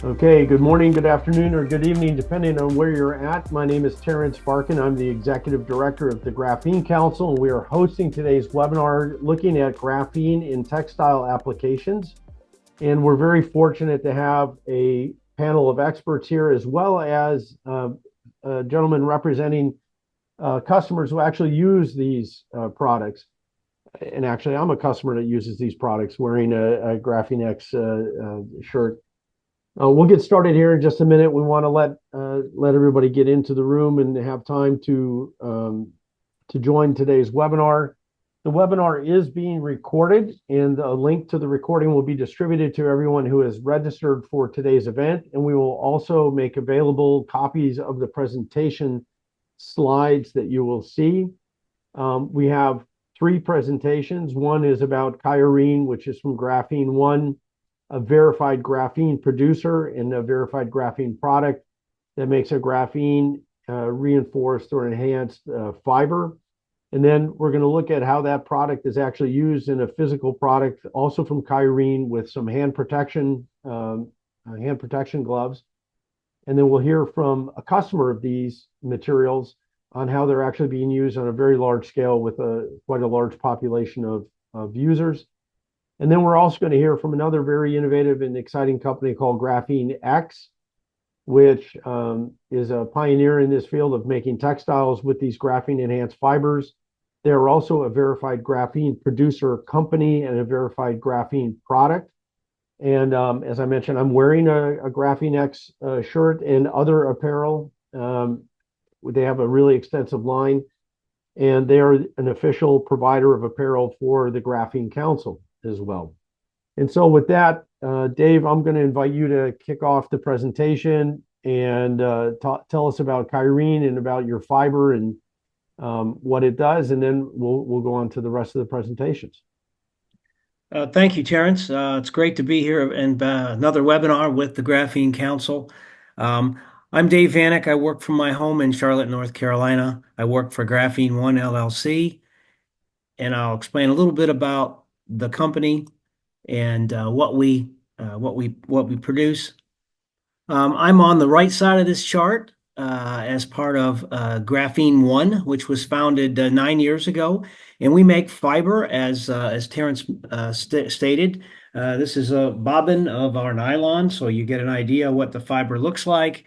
Okay, good morning, good afternoon, or good evening, depending on where you're at. My name is Terrence Barkin. I'm the Executive Director of the Graphene Council, and we are hosting today's webinar looking at graphene in textile applications. And we're very fortunate to have a panel of experts here, as well as a gentleman representing customers who actually use these products. And actually, I'm a customer that uses these products wearing a Graphene-X shirt. We'll get started here in just a minute. We want to let everybody get into the room and have time to join today's webinar. The webinar is being recorded, and a link to the recording will be distributed to everyone who is registered for today's event. And we will also make available copies of the presentation slides that you will see. We have three presentations. One is about Kyorene, which is from Graphene-1, a verified graphene producer and a verified graphene product that makes a graphene reinforced or enhanced fiber. And then we're going to look at how that product is actually used in a physical product, also from Kyorene, with some hand protection gloves. And then we'll hear from a customer of these materials on how they're actually being used on a very large scale with quite a large population of users. And then we're also going to hear from another very innovative and exciting company called Graphene-X, which is a pioneer in this field of making textiles with these graphene-enhanced fibers. They're also a verified graphene producer company and a verified graphene product. And as I mentioned, I'm wearing a Graphene-X shirt and other apparel. They have a really extensive line, and they are an official provider of apparel for the Graphene Council as well. And so with that, Dave, I'm going to invite you to kick off the presentation and tell us about Kyorene and about your fiber and what it does, and then we'll go on to the rest of the presentations. Thank you, Terrence. It's great to be here and another webinar with the Graphene Council. I'm Dave Vanek. I work from my home in Charlotte, North Carolina. I work for Graphene-1 LLC, and I'll explain a little bit about the company and what we produce. I'm on the right side of this chart as part of Graphene-1, which was founded 9 years ago, and we make fiber as Terrence stated. This is a bobbin of our nylon, so you get an idea what the fiber looks like.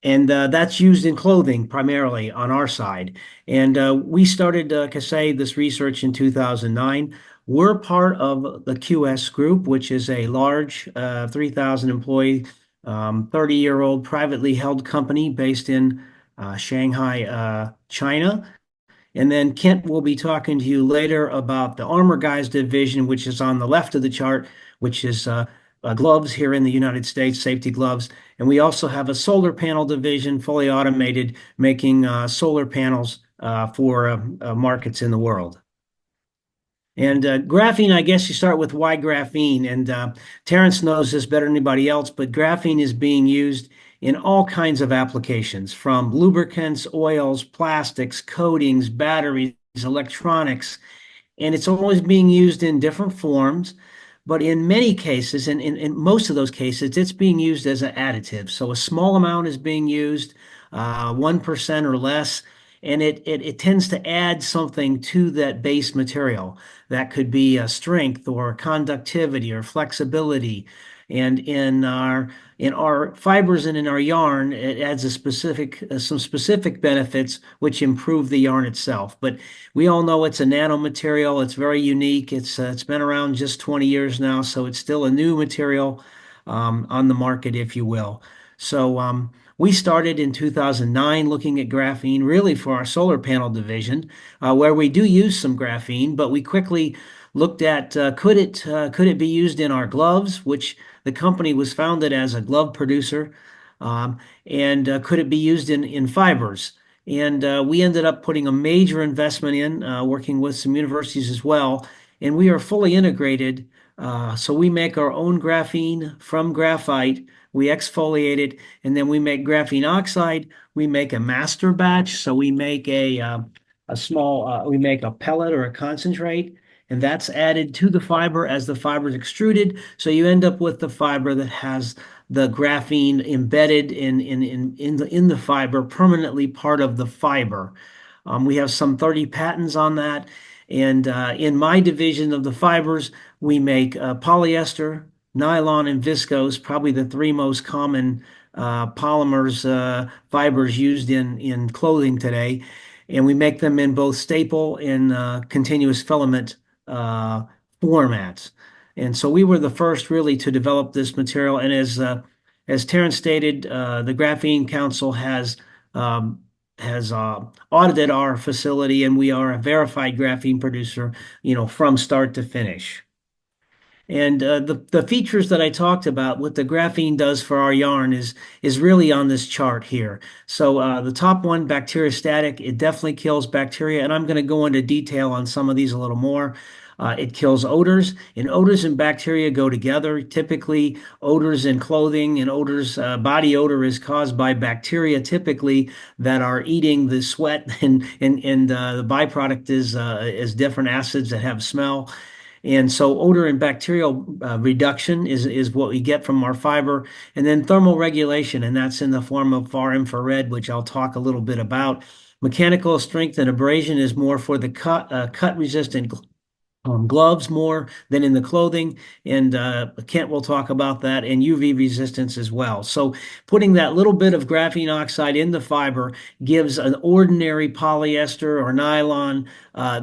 And that's used in clothing primarily on our side. And we started, Kasei, this research in 2009. We're part of the QS Group, which is a large 3,000 employee, 30-year-old privately held company based in Shanghai, China. And then Kent will be talking to you later about the Armor Guys division, which is on the left of the chart, which is gloves here in the United States, safety gloves. And we also have a solar panel division, fully automated, making solar panels for markets in the world. And graphene, I guess you start with why graphene. And Terrence knows this better than anybody else, but graphene is being used in all kinds of applications, from lubricants, oils, plastics, coatings, batteries, electronics. And it's always being used in different forms. But in many cases, and in most of those cases, it's being used as an additive. So a small amount is being used, 1% or less, and it tends to add something to that base material. That could be a strength or conductivity or flexibility. And in our fibers and in our yarn, it adds some specific benefits which improve the yarn itself. But we all know it's a nanomaterial. It's very unique. It's been around just 20 years now, so it's still a new material on the market, if you will. So we started in 2009 looking at graphene really for our solar panel division, where we do use some graphene, but we quickly looked at could it be used in our gloves, which the company was founded as a glove producer, and could it be used in fibers? And we ended up putting a major investment in, working with some universities as well, and we are fully integrated. So we make our own graphene from graphite, we exfoliate it, and then we make graphene oxide. We make a master batch, so we make we make a pellet or a concentrate, and that's added to the fiber as the fiber is extruded. So you end up with the fiber that has the graphene embedded in the fiber, permanently part of the fiber. We have some 30 patents on that. And in my division of the fibers, we make polyester, nylon, and viscose, probably the three most common polymers, fibers used in clothing today. And we make them in both staple and continuous filament uh, formats. And so we were the first really to develop this material. And as Terrence stated, the Graphene Council um, has audited our facility, and we are a verified graphene producer, from start to finish. And the features that I talked about, what the graphene does for our yarn is really on this chart here. So the top one, bacteriostatic, it definitely kills bacteria, and I'm going to go into detail on some of these a little more. It kills odors, and odors and bacteria go together. Typically, odors in clothing and odors, body odor is caused by bacteria typically that are eating the sweat, and the byproduct is different acids that have smell. And so odor and bacterial reduction is what we get from our fiber. And then thermal regulation, and that's in the form of far infrared, which I'll talk a little bit about. Mechanical strength and abrasion is more for the cut resistant gloves more than in the clothing. And Kent will talk about that, and UV resistance as well. So putting that little bit of graphene oxide in the fiber gives an ordinary polyester or nylon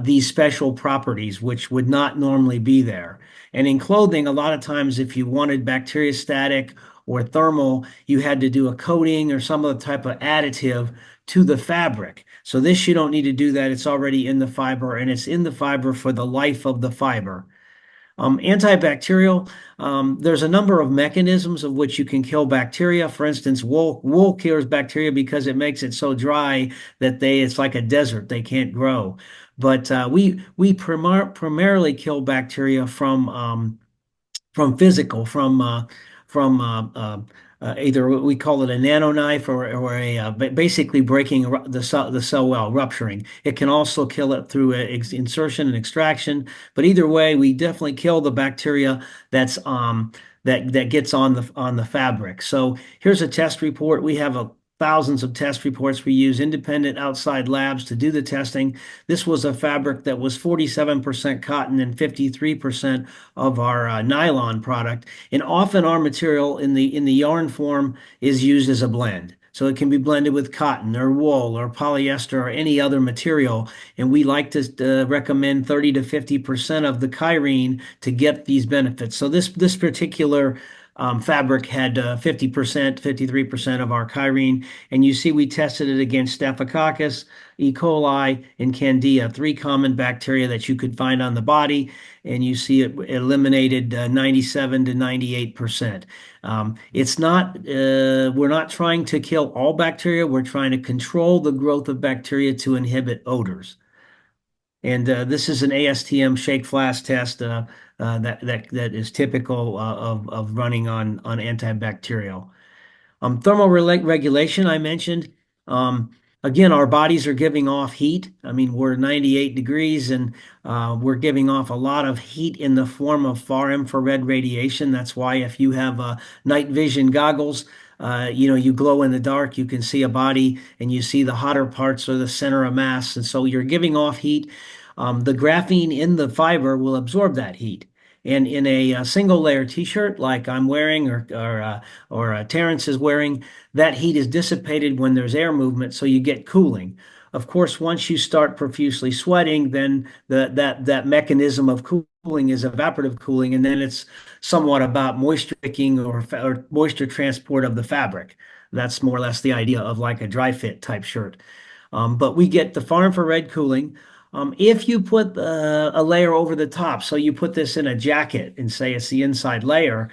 these special properties, which would not normally be there. And in clothing, a lot of times, if you wanted bacteriostatic or thermal, you had to do a coating or some other type of additive to the fabric. So this, you don't need to do that. It's already in the fiber, and it's in the fiber for the life of the fiber. Antibacterial, there's a number of mechanisms of which you can kill bacteria. For instance, wool kills bacteria because it makes it so dry that it's like a desert. They can't grow. But we primarily kill bacteria from physical, from either we call it a nano knife or basically breaking the cell wall, rupturing. It can also kill it through insertion and extraction. But either way, we definitely kill the bacteria that gets on the fabric. So here's a test report. We have thousands of test reports. We use independent outside labs to do the testing. This was a fabric that was 47% cotton and 53% of our nylon product. And often our material in the yarn form is used as a blend. So it can be blended with cotton or wool or polyester or any other material. And we like to recommend 30 to 50% of the Kyorene to get these benefits. So this particular fabric had 50%, 53% of our Kyorene. And you see we tested it against Staphylococcus, E. coli, and Candida, three common bacteria that you could find on the body. And you see it eliminated 97 to 98%. We're not trying to kill all bacteria. We're trying to control the growth of bacteria to inhibit odors. And this is an ASTM shake flask test that is typical of running on antibacterial. Thermal regulation, I mentioned. Again, our bodies are giving off heat. I mean, we're 98 degrees, and we're giving off a lot of heat in the form of far infrared radiation. That's why if you have night vision goggles, you glow in the dark, you can see a body and you see the hotter parts or the center of mass. And so you're giving off heat. The graphene in the fiber will absorb that heat. And in a single layer t-shirt like I'm wearing or Terrence is wearing, that heat is dissipated when there's air movement, so you get cooling. Of course, once you start profusely sweating, then that mechanism of cooling is evaporative cooling, and then it's somewhat about moisture wicking or moisture transport of the fabric. That's more or less the idea of like a dry fit type shirt. But we get the far infrared cooling. If you put a layer over the top, so you put this in a jacket and say it's the inside layer,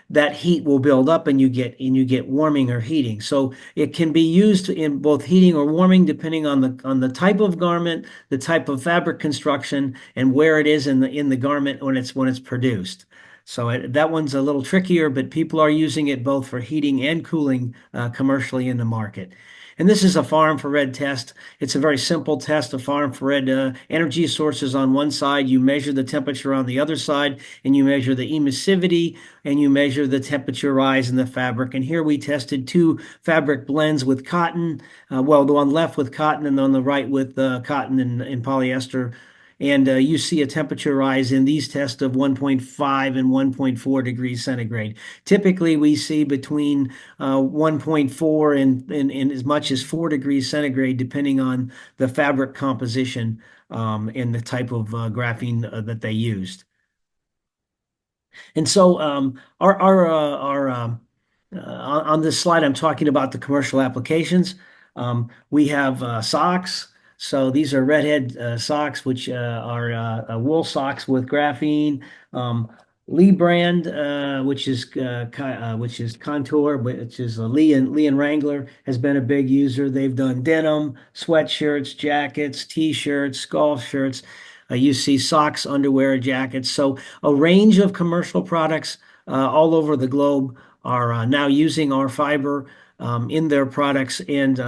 that heat will build up and you get warming or heating. So it can be used in both heating or warming depending on the type of garment, the type of fabric construction, and where it is in the garment when it's produced. So that one's a little trickier, but people are using it both for heating and cooling commercially in the market. And this is a far infrared test. It's a very simple test of far infrared energy sources on one side. You measure the temperature on the other side, and you measure the emissivity, and you measure the temperature rise in the fabric. And here we tested two fabric blends with cotton. Well, the one left with cotton and on the right with cotton and polyester. And you see a temperature rise in these tests of 1.5 and 1.4 degrees centigrade. Typically, we see between 1.4 and as much as 4 degrees centigrade, depending on the fabric composition and the type of graphene that they used. And so on this slide, I'm talking about the commercial applications. We have socks. So these are redhead socks, which are wool socks with graphene. Lee brand, which is Contour, which is Lee and Wrangler, has been a big user. They've done denim, sweatshirts, jackets, t-shirts, golf shirts. You see socks, underwear, jackets. So a range of commercial products all over the globe are now using our fiber in their products, and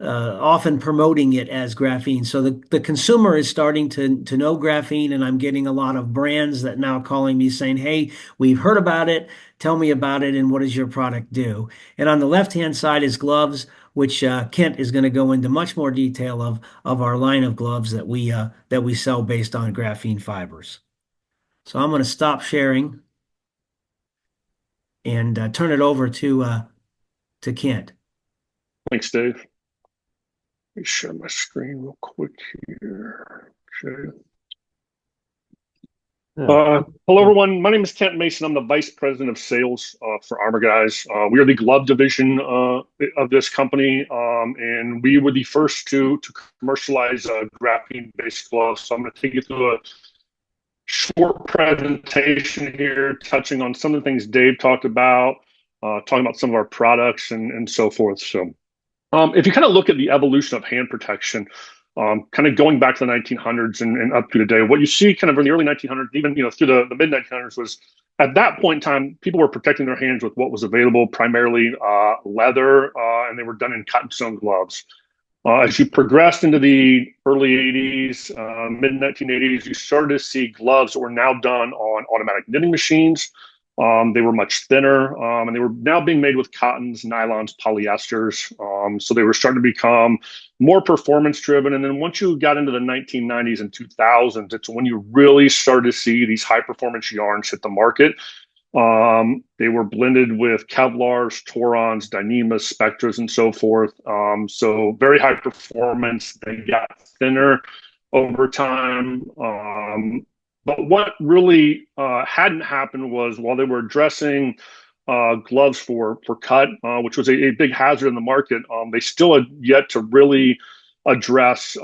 often promoting it as graphene. So the consumer is starting to know graphene, and I'm getting a lot of brands that now calling me saying, "Hey, we've heard about it. Tell me about it, and what does your product do?" And on the left-hand side is gloves, which Kent is going to go into much more detail of our line of gloves that we sell based on graphene fibers. So I'm going to stop sharing and turn it over to Kent. Thanks, Dave. Let me share my screen real quick here. Okay. Hello, everyone. My name is Kent Mason. I'm the Vice President of Sales for Armor Guys. We are the glove division of this company, and we were the first to commercialize graphene-based gloves. So I'm going to take you through a short presentation here, touching on some of the things Dave talked about, talking about some of our products and so forth. So if you kind of look at the evolution of hand protection, kind of going back to the 1900s and up to today, what you see kind of in the early 1900s, even through the mid 1900s, was at that point in time, people were protecting their hands with what was available, primarily leather, and they were done in cotton sewn gloves. As you progressed into the early 80s, mid 1980s, you started to see gloves that were now done on automatic knitting machines. They were much thinner, and they were now being made with cottons, nylons, polyesters. So they were starting to become more performance driven. And then once you got into the 1990s and 2000s, it's when you really started to see these high performance yarns hit the market. They were blended with Kevlars, Torons, Dynemas, Spectras, and so forth. So very high performance. They got thinner over time. But what really hadn't happened was, while they were addressing gloves for cut, which was a big hazard in the market, they still had yet to really address,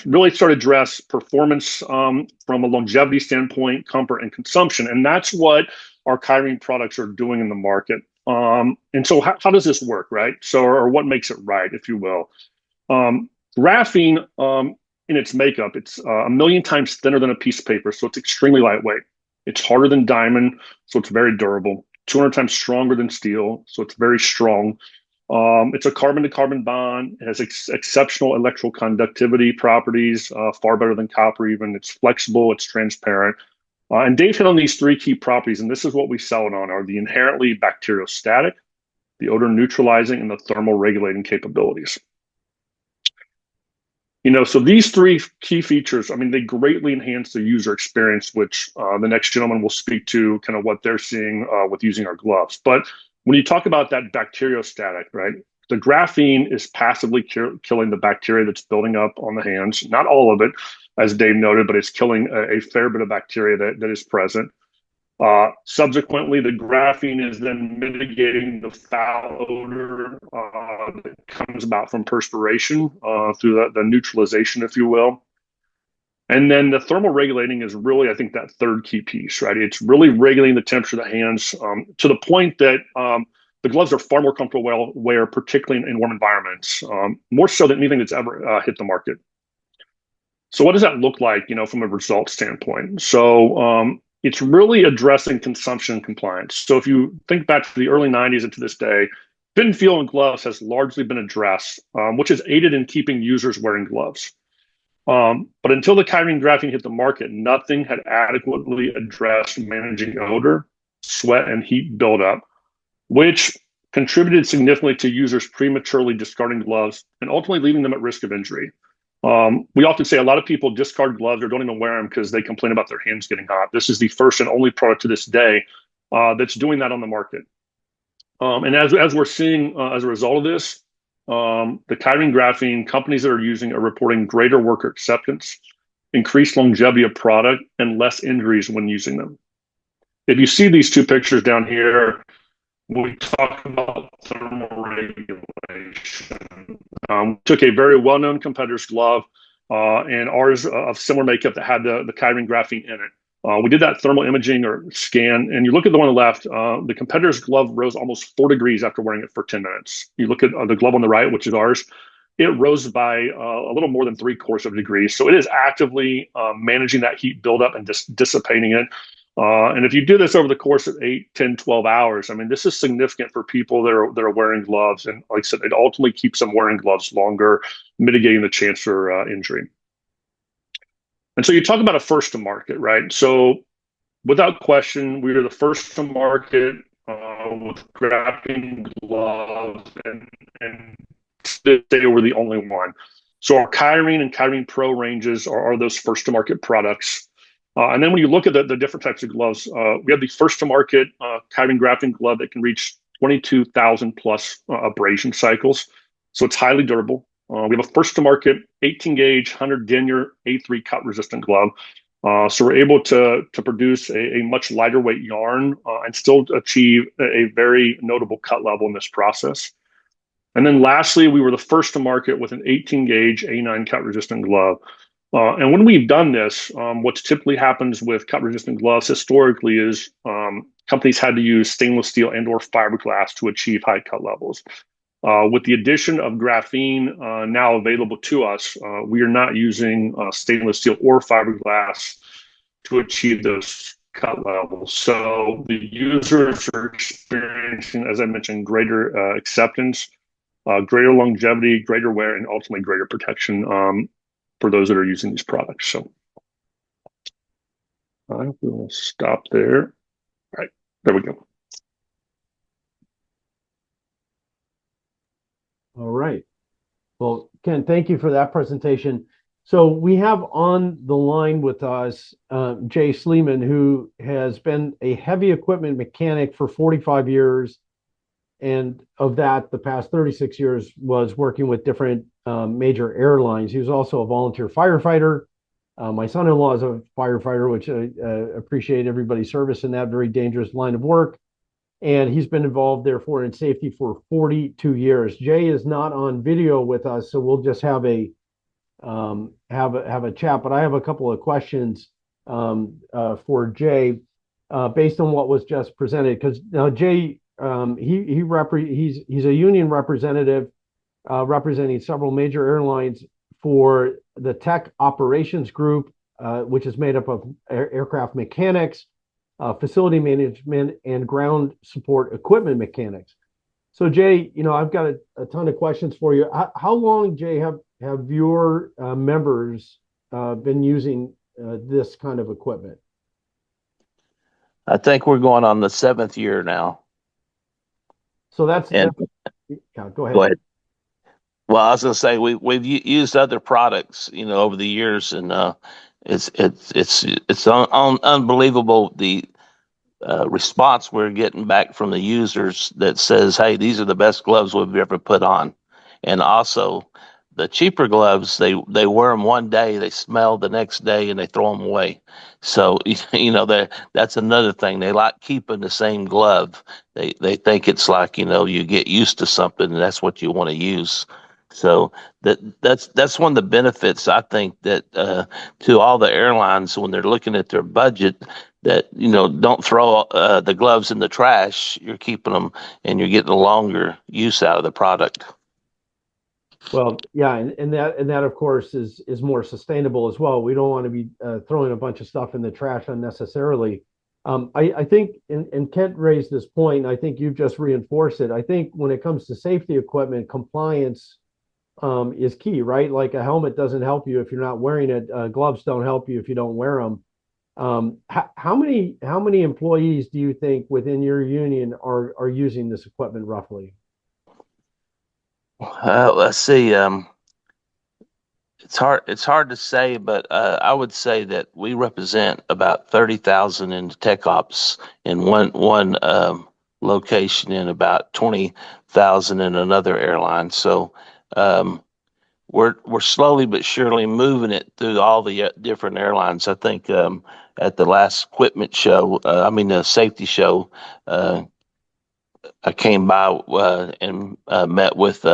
really start to address performance from a longevity standpoint, comfort, and consumption. And that's what our Kyorene products are doing in the market. And so how does this work, right? So, or what makes it right, if you will? Graphene, in its makeup, it's a million times thinner than a piece of paper, so it's extremely lightweight. It's harder than diamond, so it's very durable. 200 times stronger than steel, so it's very strong. It's a carbon-to-carbon bond. It has exceptional electrical conductivity properties, far better than copper even. It's flexible, it's transparent. And Dave hit on these three key properties, and this is what we sell it on, are the inherently bacteriostatic, the odor neutralizing, and the thermal regulating capabilities. So these three key features, I mean, they greatly enhance the user experience, which the next gentleman will speak to kind of what they're seeing with using our gloves. But when you talk about that bacteriostatic, right, the graphene is passively killing the bacteria that's building up on the hands. Not all of it, as Dave noted, but it's killing a fair bit of bacteria that is present. Subsequently, the graphene is then mitigating the foul odor that comes about from perspiration through the neutralization, if you will. And then the thermal regulating is really, I think, that third key piece, right? It's really regulating the temperature of the hands to the point that the gloves are far more comfortable to wear, particularly in warm environments, more so than anything that's ever hit the market. So what does that look like, from a result standpoint? So it's really addressing consumption and compliance. So if you think back to the early 90s and to this day, fit and feel in gloves has largely been addressed, which has aided in keeping users wearing gloves. But until the Kyorene graphene hit the market, nothing had adequately addressed managing odor, sweat, and heat buildup, which contributed significantly to users prematurely discarding gloves and ultimately leaving them at risk of injury. We often say a lot of people discard gloves or don't even wear them because they complain about their hands getting hot. This is the first and only product to this day that's doing that on the market. And as we're seeing as a result of this, the Kyorene graphene companies that are using are reporting greater worker acceptance, increased longevity of product, and less injuries when using them. If you see these two pictures down here, we talk about thermal regulation. Took a very well-known competitor's glove and ours of similar makeup that had the Kyorene graphene in it. We did that thermal imaging or scan, and you look at the one on the left, the competitor's glove rose almost 4 degrees after wearing it for 10 minutes. You look at the glove on the right, which is ours, it rose by a little more than 3/4 of a degree. So it is actively managing that heat buildup and dissipating it. And if you do this over the course of 8, 10, 12 hours, I mean, this is significant for people that are wearing gloves. And like I said, it ultimately keeps them wearing gloves longer, mitigating the chance for injury. And so you talk about a first to market, right? So without question, we are the first to market with graphene gloves, and they were the only one. So our Kyorene and Kyorene Pro ranges are those first to market products. And then when you look at the different types of gloves, we have the first to market Kyorene graphene glove that can reach 22,000 plus abrasion cycles. So it's highly durable. We have a first to market 18 gauge 100 denier A3 cut resistant glove. So we're able to produce a much lighter weight yarn and still achieve a very notable cut level in this process. And then lastly, we were the first to market with an 18 gauge A9 cut resistant glove. And when we've done this, what's typically happens with cut resistant gloves historically is companies had to use stainless steel and or fiberglass to achieve high cut levels. With the addition of graphene now available to us, we are not using stainless steel or fiberglass to achieve those cut levels. So the users are experiencing, as I mentioned, greater acceptance, greater longevity, greater wear, and ultimately greater protection for those that are using these products. So I will stop there. All right, there we go. All right. Well, Ken, thank you for that presentation. So we have on the line with us Jay Sleeman, who has been a heavy equipment mechanic for 45 years. And of that, the past 36 years was working with different major airlines. He was also a volunteer firefighter. My son-in-law is a firefighter, which I appreciate everybody's service in that very dangerous line of work. And he's been involved, therefore, in safety for 42 years. Jay is not on video with us, so we'll just have a chat. But I have a couple of questions for Jay based on what was just presented. Because now Jay, he's a union representative representing several major airlines for the Tech Operations Group, which is made up of aircraft mechanics, facility management, and ground support equipment mechanics. So Jay, I've got a ton of questions for you. How long, Jay, have your members been using this kind of equipment? I think we're going on the 7th year now. So yeah, go ahead. Go ahead. Well, I was going to say we've used other products, over the years, and it's unbelievable the response we're getting back from the users that says, "Hey, these are the best gloves we've ever put on," and also the cheaper gloves they wear them one day, they smell the next day, and they throw them away. So that's another thing. They like keeping the same glove. They think it's like you get used to something, and that's what you want to use. So that's one of the benefits, I think, that to all the airlines when they're looking at their budget, that don't throw the gloves in the trash. You're keeping them, and you're getting a longer use out of the product. Well, yeah, and that of course is more sustainable as well. We don't want to be throwing a bunch of stuff in the trash unnecessarily. I think, and Kent raised this point, I think you've just reinforced it. I think when it comes to safety equipment, compliance is key, right? Like a helmet doesn't help you if you're not wearing it. Gloves don't help you if you don't wear them. How many employees do you think within your union are using this equipment roughly? Let's see. It's hard to say, but I would say that we represent about 30,000 in the tech ops in one location, and about 20,000 in another airline. So um, we're slowly but surely moving it through all the different airlines. I think at the last equipment show, I mean the safety show, uh, I came by and met with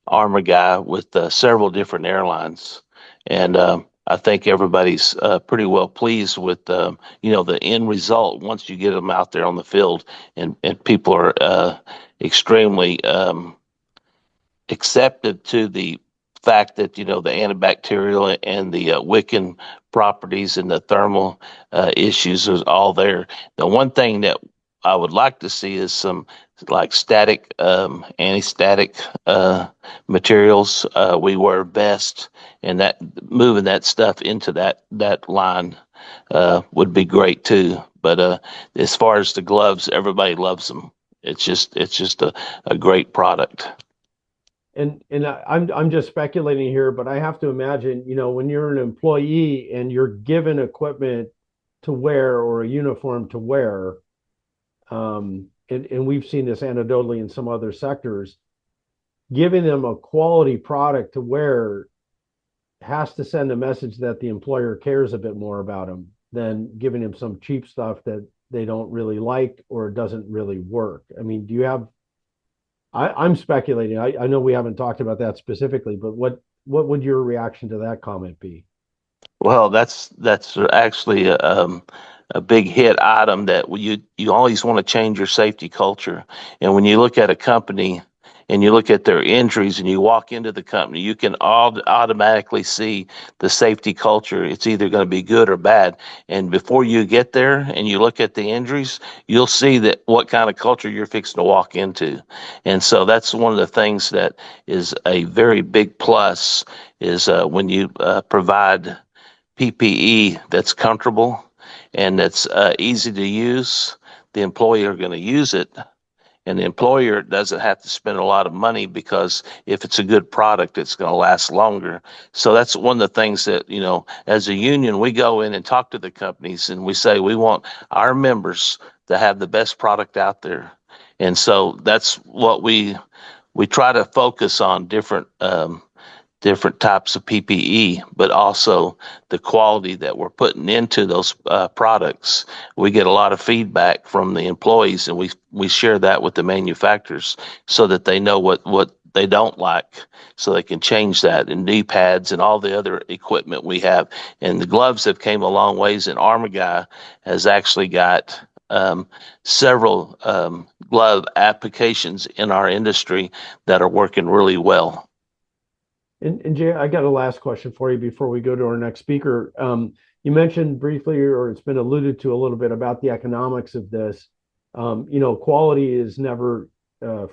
Armor Guy with several different airlines, and I think everybody's pretty well pleased with the end result once you get them out there on the field, and people are extremely accepted to the fact that the antibacterial and the wicking properties and the thermal issues is all there. The one thing that I would like to see is some like static, anti-static materials. We wear vests, and that moving that stuff into that line would be great too. But as far as the gloves, everybody loves them. It's just a great product. And I'm just speculating here, but I have to imagine, when you're an employee and you're given equipment to wear or a uniform to wear, and we've seen this anecdotally in some other sectors, giving them a quality product to wear has to send a message that the employer cares a bit more about them than giving them some cheap stuff that they don't really like or doesn't really work. I mean, do you have I'm speculating. I know we haven't talked about that specifically, but what would your reaction to that comment be? Well, that's actually a big hit item that you always want to change your safety culture. And when you look at a company and you look at their injuries and you walk into the company, you can automatically see the safety culture. It's either going to be good or bad. And before you get there and you look at the injuries, you'll see that what kind of culture you're fixing to walk into. And so that's one of the things that is a very big plus is when you provide PPE that's comfortable and that's easy to use, the employee are going to use it. And the employer doesn't have to spend a lot of money because if it's a good product, it's going to last longer. So that's one of the things that, as a union, we go in and talk to the companies and we say we want our members to have the best product out there. And so that's what we try to focus on different types of PPE, but also the quality that we're putting into those products. We get a lot of feedback from the employees, and we share that with the manufacturers so that they know what they don't like, so they can change that. And knee pads and all the other equipment we have, and the gloves have came a long ways. And Armor Guy has actually got several glove applications in our industry that are working really well. And Jay, I got a last question for you before we go to our next speaker. You mentioned briefly, or it's been alluded to a little bit about the economics of this. Quality is never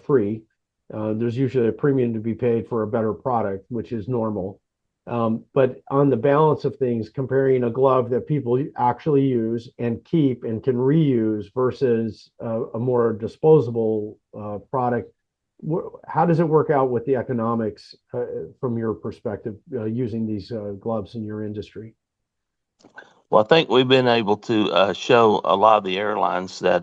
free. There's usually a premium to be paid for a better product, which is normal. But on the balance of things, comparing a glove that people actually use and keep and can reuse versus a more disposable product, how does it work out with the economics from your perspective using these gloves in your industry? Well, I think we've been able to show a lot of the airlines that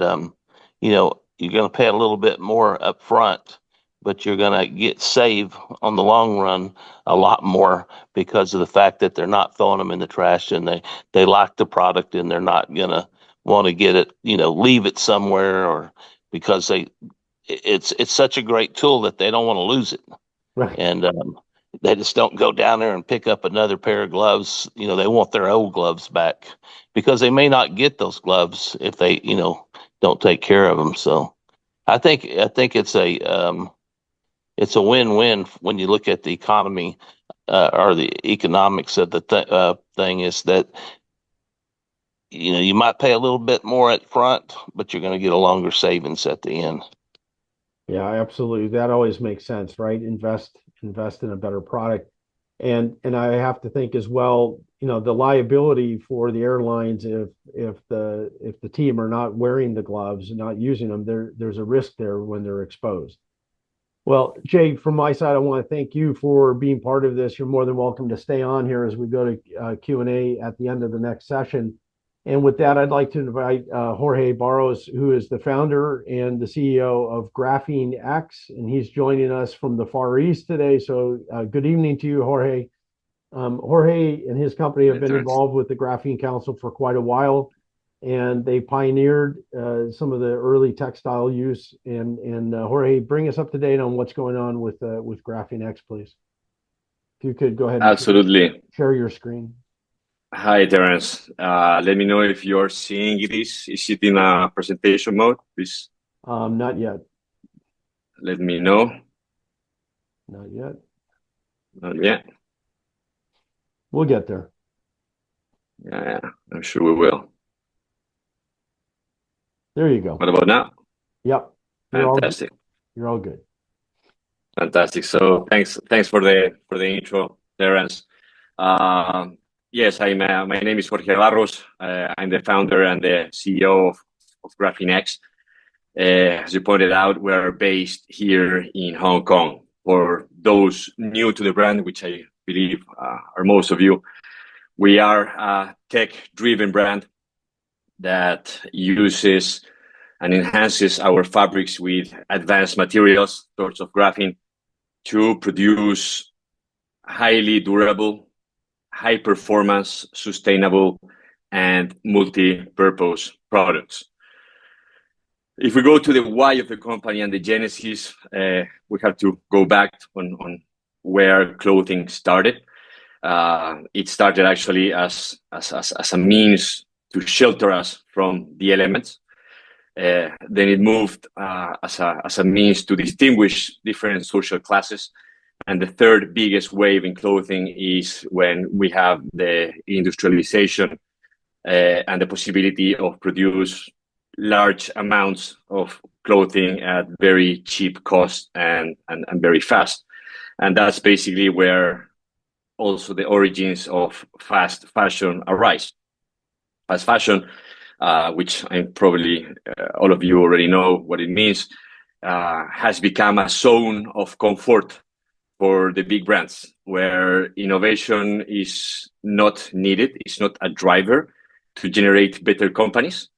you're going to pay a little bit more up front, but you're going to save on the long run a lot more because of the fact that they're not throwing them in the trash, and they like the product, and they're not going to want to get it, leave it somewhere, or because it's such a great tool that they don't want to lose it. Right. And they just don't go down there and pick up another pair of gloves. They want their old gloves back because they may not get those gloves if they, don't take care of them. So I think it's a win-win when you look at the economy or the economics of the thing is that you might pay a little bit more up front, but you're going to get a longer savings at the end. Yeah, absolutely. That always makes sense, right? Invest in a better product. And I have to think as well, the liability for the airlines if the team are not wearing the gloves and not using them, there's a risk there when they're exposed. Well, Jay, from my side, I want to thank you for being part of this. You're more than welcome to stay on here as we go to Q&A at the end of the next session. And with that, I'd like to invite Jorge Barros, who is the founder and the CEO of Graphene-X, and he's joining us from the Far East today. So good evening to you, Jorge. Jorge and his company have been involved with the Graphene Council for quite a while, and they pioneered some of the early textile use. And Jorge, bring us up to date on what's going on with Graphene-X, please. If you could go ahead and Absolutely. share your screen. Hi, Terrence. Let me know if you're seeing this. Is it in a presentation mode, please? Not yet. Let me know. Not yet. Not yet. We'll get there. Yeah, I'm sure we will. There you go. What about now? Yep. Fantastic. You're all good. Fantastic. So thanks for the intro, Terrence. Yes, my name is Jorge Barros. I'm the founder and the CEO of Graphene-X. As you pointed out, we're based here in Hong Kong. For those new to the brand, which I believe are most of you, we are a tech-driven brand that uses and enhances our fabrics with advanced materials, sorts of graphene, to produce highly durable, high performance, sustainable, and multi-purpose products. If we go to the why of the company and the genesis, we have to go back on where clothing started. It started actually as a means to shelter us from the elements. Then it moved as a means to distinguish different social classes. And the third biggest wave in clothing is when we have the industrialization and the possibility of produce large amounts of clothing at very cheap cost and very fast. And that's basically where also the origins of fast fashion arise. Fast fashion, which I'm probably all of you already know what it means, has become a zone of comfort for the big brands, where innovation is not needed, it's not a driver to generate better companies.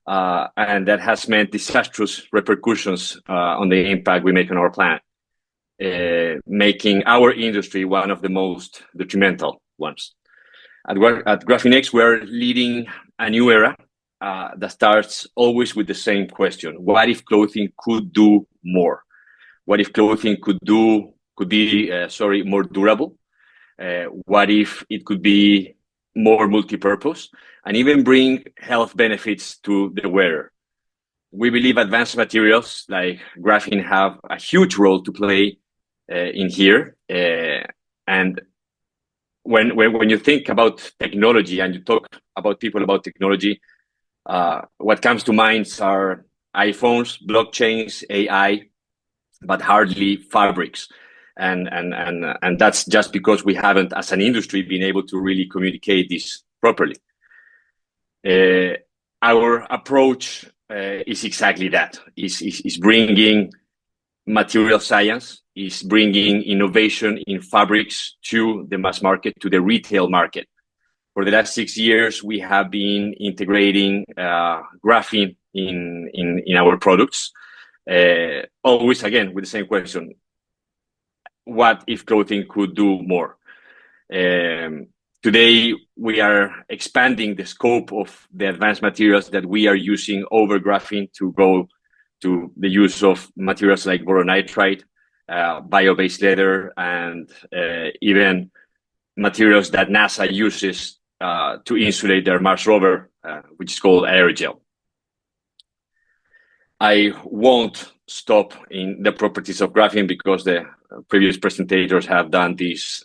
And that has meant disastrous repercussions on the impact we make on our planet, making our industry one of the most detrimental ones. At Graphene-X, we're leading a new era that starts always with the same question: what if clothing could do more? What if clothing could be more durable? What if it could be more multi-purpose and even bring health benefits to the wearer? We believe advanced materials like graphene have a huge role to play in here. And when you think about technology and you talk about people about technology, what comes to mind are iPhones, blockchains, AI, but hardly fabrics. And that's just because we haven't, as an industry, been able to really communicate this properly. Our approach is exactly that. Is bringing material science, is bringing innovation in fabrics to the mass market, to the retail market. For the last 6 years, we have been integrating graphene in our products. Always, again, with the same question: what if clothing could do more? Today, we are expanding the scope of the advanced materials that we are using over graphene to go to the use of materials like boronitride, bio-based leather, and even materials that NASA uses to insulate their Mars rover, which is called aerogel. I won't stop in the properties of graphene because the previous presentators have done this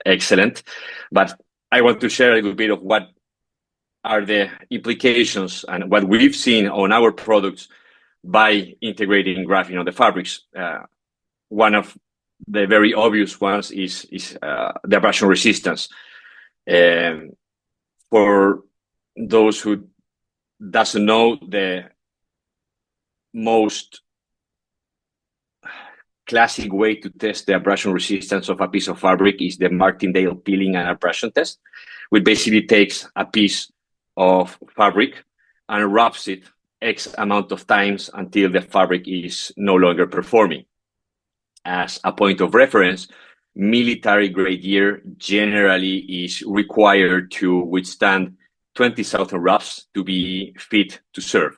excellent, but I want to share a little bit of what are the implications and what we've seen on our products by integrating graphene on the fabrics. One of the very obvious ones is the abrasion resistance. For those who doesn't know, the most classic way to test the abrasion resistance of a piece of fabric is the Martindale peeling and abrasion test, which basically takes a piece of fabric and wraps it X amount of times until the fabric is no longer performing. As a point of reference, military grade gear generally is required to withstand 20,000 wraps to be fit to serve.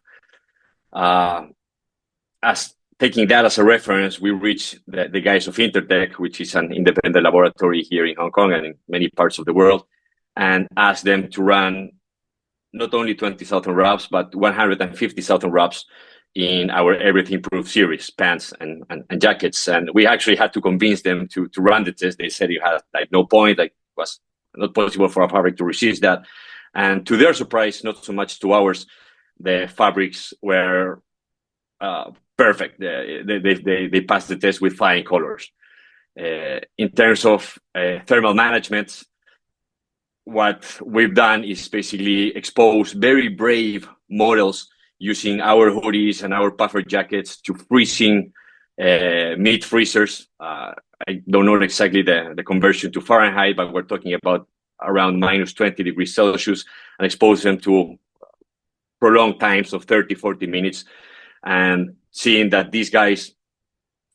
As taking that as a reference, we reached the guys of Intertech, which is an independent laboratory here in Hong Kong and in many parts of the world, and asked them to run not only 20,000 wraps, but 150,000 wraps in our Everything Proof series, pants and jackets. And we actually had to convince them to run the test. They said it had like no point, like it was not possible for a fabric to resist that. And to their surprise, not so much to ours, the fabrics were perfect. They passed the test with flying colors. In terms of thermal management, what we've done is basically expose very brave models using our hoodies and our puffer jackets to freezing meat freezers. I don't know exactly the conversion to Fahrenheit, but we're talking about around minus 20 degrees Celsius, and expose them to prolonged times of 30, 40 minutes. And seeing that these guys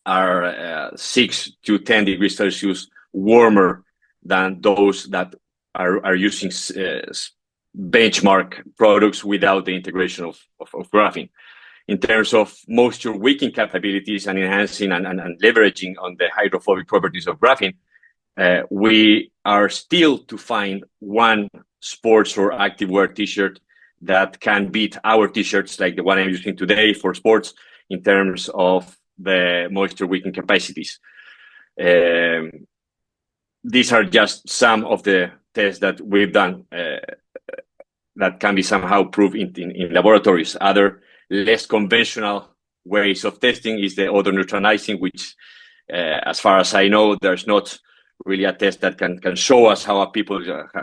are 6 to 10 degrees Celsius warmer than those that are using benchmark products without the integration of graphene. In terms of moisture wicking capabilities and enhancing and leveraging on the hydrophobic properties of graphene, we are still to find one sports or activewear t-shirt that can beat our t-shirts like the one I'm using today for sports in terms of the moisture wicking capacities. These are just some of the tests that we've done that can be somehow proved in laboratories. Other less conventional ways of testing is the odor neutralizing, which, as far as I know, there's not really a test that can show us how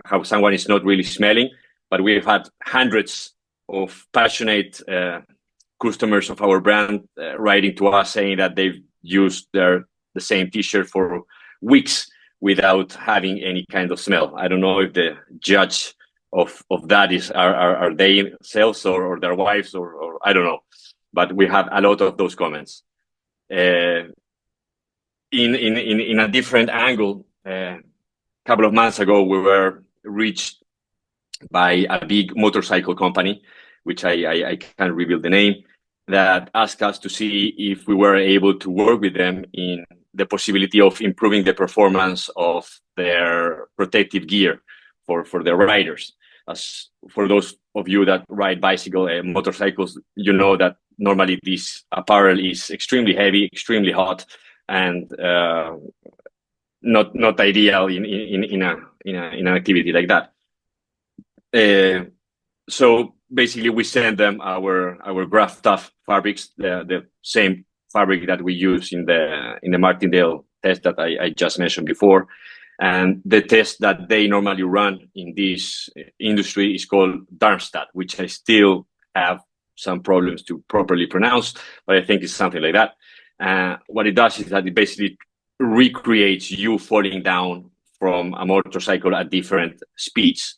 how someone is not really smelling. But we've had hundreds of passionate customers of our brand writing to us saying that they've used the same t-shirt for weeks without having any kind of smell. I don't know if the judge of that are they themselves or their wives or I don't know, but we have a lot of those comments. In a different angle, a couple of months ago, we were reached by a big motorcycle company, which I can't reveal the name, that asked us to see if we were able to work with them in the possibility of improving the performance of their protective gear for their riders. As for those of you that ride bicycle and motorcycles, you know that normally this apparel is extremely heavy, extremely hot, and not ideal in an activity like that. So basically, we send them our Graph Tough fabrics, the same fabric that we use in the Martindale test that I just mentioned before. And the test that they normally run in this industry is called Darmstadt, which I still have some problems to properly pronounce, but I think it's something like that. What it does is that it basically recreates you falling down from a motorcycle at different speeds.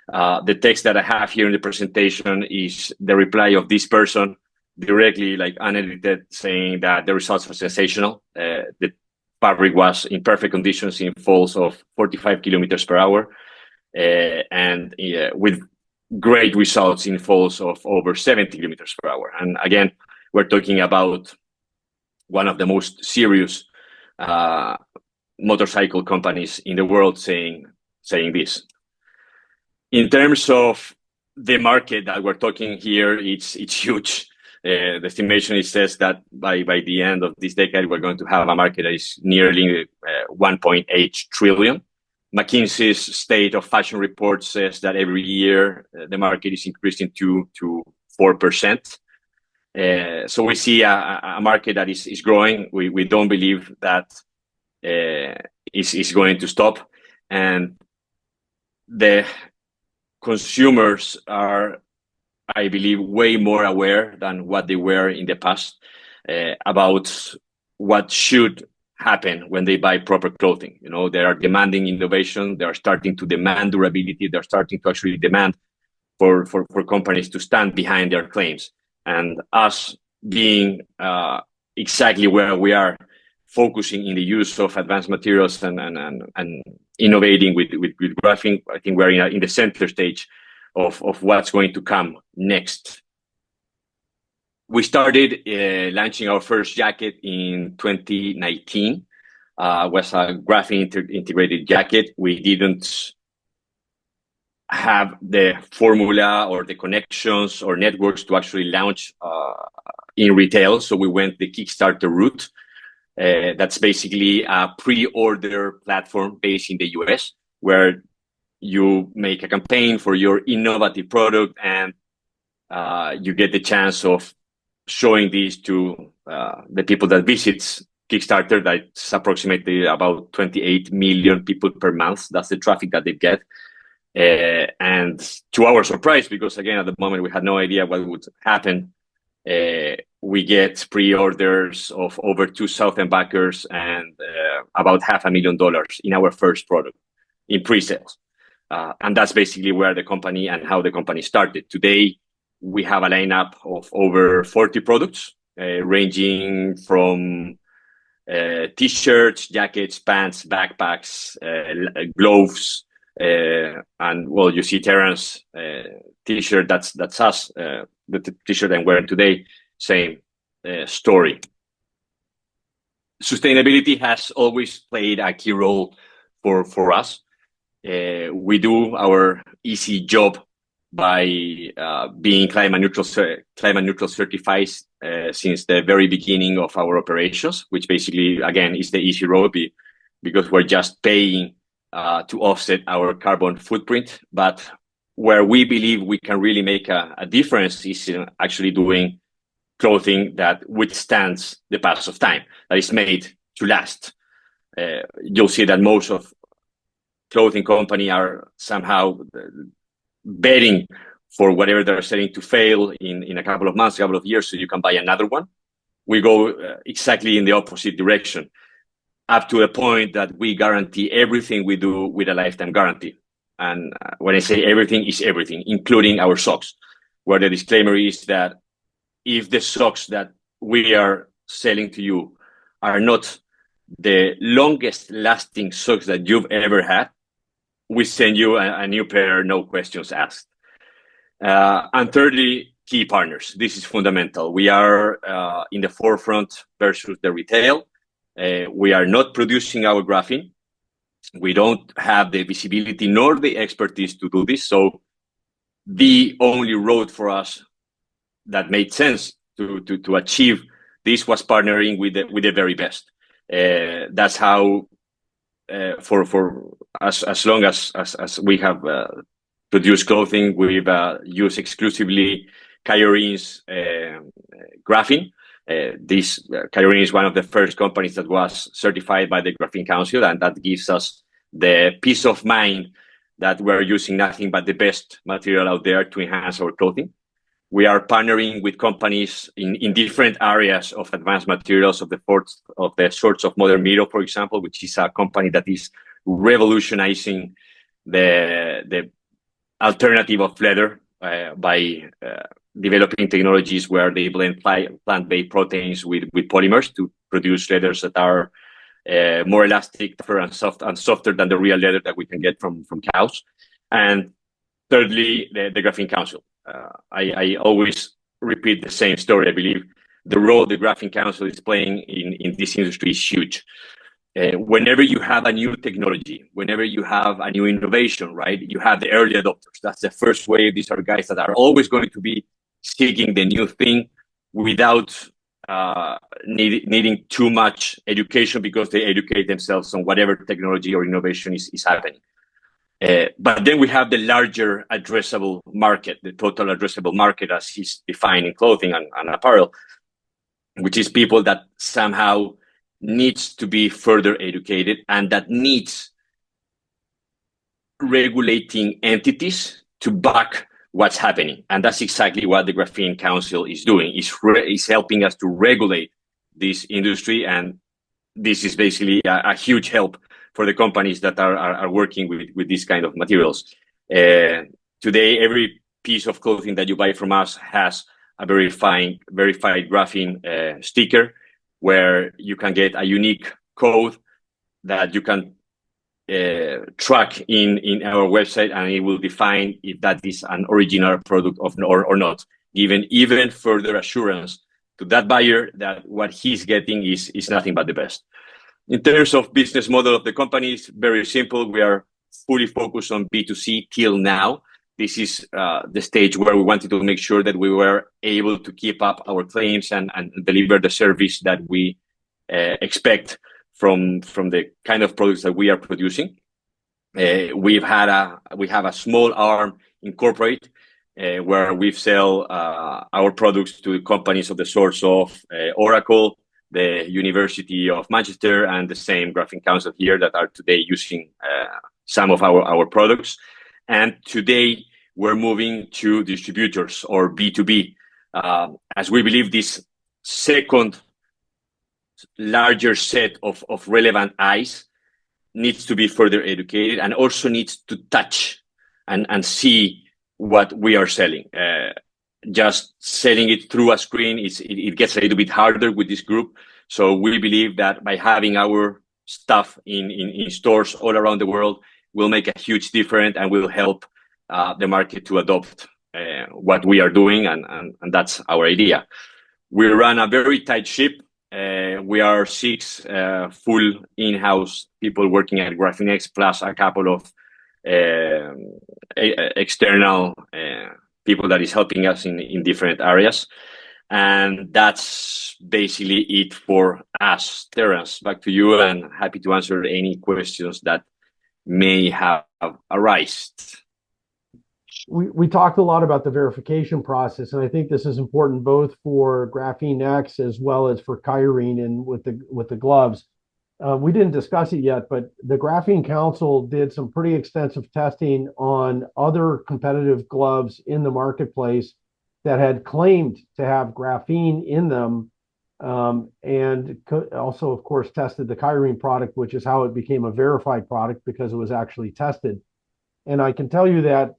The text that I have here in the presentation is the reply of this person directly, like unedited, saying that the results are sensational. The fabric was in perfect conditions in falls of 45 kilometers per hour, and with great results in falls of over 70 kilometers per hour. And again, we're talking about one of the most serious motorcycle companies in the world saying this. In terms of the market that we're talking here, it's huge. The estimation says that by the end of this decade, we're going to have a market that is nearly 1.8 trillion. McKinsey's State of Fashion report says that every year the market is increasing 2 to 4%. So we see a market that is growing. We don't believe that is going to stop, and the consumers are, I believe, way more aware than what they were in the past about what should happen when they buy proper clothing. You know, they are demanding innovation. They are starting to demand durability. They're starting to actually demand for companies to stand behind their claims. And us being exactly where we are, focusing in the use of advanced materials and innovating with graphene, I think we're in the center stage of what's going to come next. We started launching our first jacket in 2019. Was a graphene integrated jacket. We didn't have the formula or the connections or networks to actually launch in retail. So we went the Kickstarter route. That's basically a pre-order platform based in the US, where you make a campaign for your innovative product and you get the chance of showing these to the people that visits Kickstarter. That's approximately about 28 million people per month. That's the traffic that they get. And to our surprise, because again, at the moment we had no idea what would happen, we get pre-orders of over 2,000 backers and about $500,000 in our first product in pre-sales. And that's basically where the company and how the company started. Today, we have a lineup of over 40 products, ranging from t-shirts, jackets, pants, backpacks, gloves, and well, you see Terrence t-shirt. That's us. The t-shirt I'm wearing today. Same story. Sustainability has always played a key role for us. We do our easy job by being climate neutral certified since the very beginning of our operations, which basically, again, is the easy road because we're just paying to offset our carbon footprint. But where we believe we can really make a difference is in actually doing clothing that withstands the pass of time, that is made to last. You'll see that most of clothing companies are somehow betting for whatever they're selling to fail in a couple of months, a couple of years, so you can buy another one. We go exactly in the opposite direction, up to a point that we guarantee everything we do with a lifetime guarantee. And when I say everything, is everything, including our socks, where the disclaimer is that if the socks that we are selling to you are not the longest lasting socks that you've ever had, we send you a new pair, no questions asked. And thirdly, key partners. This is fundamental. We are in the forefront versus the retail. We are not producing our graphene. We don't have the visibility nor the expertise to do this. So the only road for us that made sense to achieve this was partnering with the very best. That's how, for as long as we have produced clothing, we've used exclusively Kyorene's graphene. This Kyorene is one of the first companies that was certified by the Graphene Council, and that gives us the peace of mind that we're using nothing but the best material out there to enhance our clothing. We are partnering with companies in different areas of advanced materials of the sorts of modern metal, for example, which is a company that is revolutionizing the alternative of leather by developing technologies where they blend plant-based proteins with polymers to produce leathers that are more elastic, tougher, and softer than the real leather that we can get from cows. And thirdly, the Graphene Council. I always repeat the same story. I believe the role the Graphene Council is playing in this industry is huge. Whenever you have a new technology, whenever you have a new innovation, right, you have the early adopters. That's the first wave. These are guys that are always going to be seeking the new thing without needing too much education because they educate themselves on whatever technology or innovation is happening. But then we have the larger addressable market, the total addressable market as is defined in clothing and apparel, which is people that somehow needs to be further educated and that needs regulating entities to back what's happening. And that's exactly what the Graphene Council is doing, is helping us to regulate this industry. And this is basically a huge help for the companies that are working with these kind of materials. Today, every piece of clothing that you buy from us has a verified graphene sticker where you can get a unique code that you can track in our website, and it will define if that is an original product or not, giving even further assurance to that buyer that what he's getting is nothing but the best. In terms of business model of the company, it's very simple. We are fully focused on B2C till now. This is the stage where we wanted to make sure that we were able to keep up our claims and deliver the service that we expect from the kind of products that we are producing. We have a small arm in corporate where we sell our products to companies of the sorts of Oracle, the University of Manchester, and the same Graphene Council here that are today using some of our products. And today we're moving to distributors or B2B, as we believe this second larger set of relevant eyes needs to be further educated and also needs to touch and see what we are selling. Just selling it through a screen, it gets a little bit harder with this group. So we believe that by having our stuff in stores all around the world will make a huge difference and will help the market to adopt what we are doing, and that's our idea. We run a very tight ship. We are 6 full in-house people working at Graphene-X, plus a couple of external people that is helping us in different areas. And that's basically it for us. Terence, back to you, and happy to answer any questions that may have arisen. We talked a lot about the verification process, and I think this is important both for Graphene-X as well as for Kyorene and with the gloves. We didn't discuss it yet, but the Graphene Council did some pretty extensive testing on other competitive gloves in the marketplace that had claimed to have graphene in them, and also, of course, tested the Kyorene product, which is how it became a verified product because it was actually tested. And I can tell you that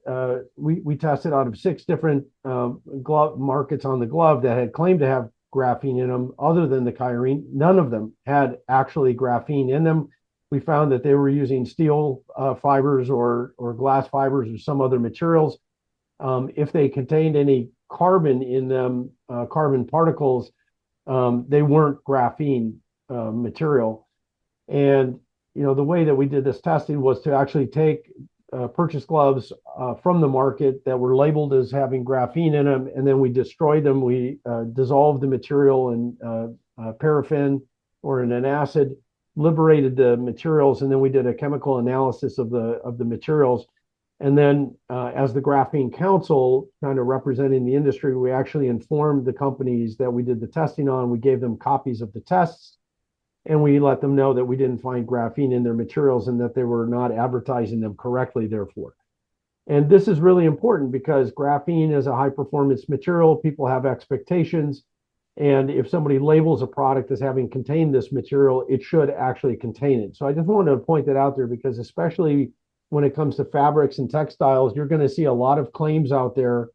we tested out of 6 different glove markets on the glove that had claimed to have graphene in them, other than the Kyorene. None of them had actually graphene in them. We found that they were using steel fibers or glass fibers or some other materials. If they contained any carbon in them, carbon particles, they weren't graphene material. And the way that we did this testing was to actually take purchase gloves from the market that were labeled as having graphene in them, and then we destroyed them. We dissolved the material in paraffin or in an acid, liberated the materials, and then we did a chemical analysis of the materials. And then as the Graphene Council, kind of representing the industry, we actually informed the companies that we did the testing on. We gave them copies of the tests, and we let them know that we didn't find graphene in their materials and that they were not advertising them correctly, therefore. And this is really important because graphene is a high performance material. People have expectations. And if somebody labels a product as having contained this material, it should actually contain it. So I just wanted to point that out there because especially when it comes to fabrics and textiles, you're going to see a lot of claims out there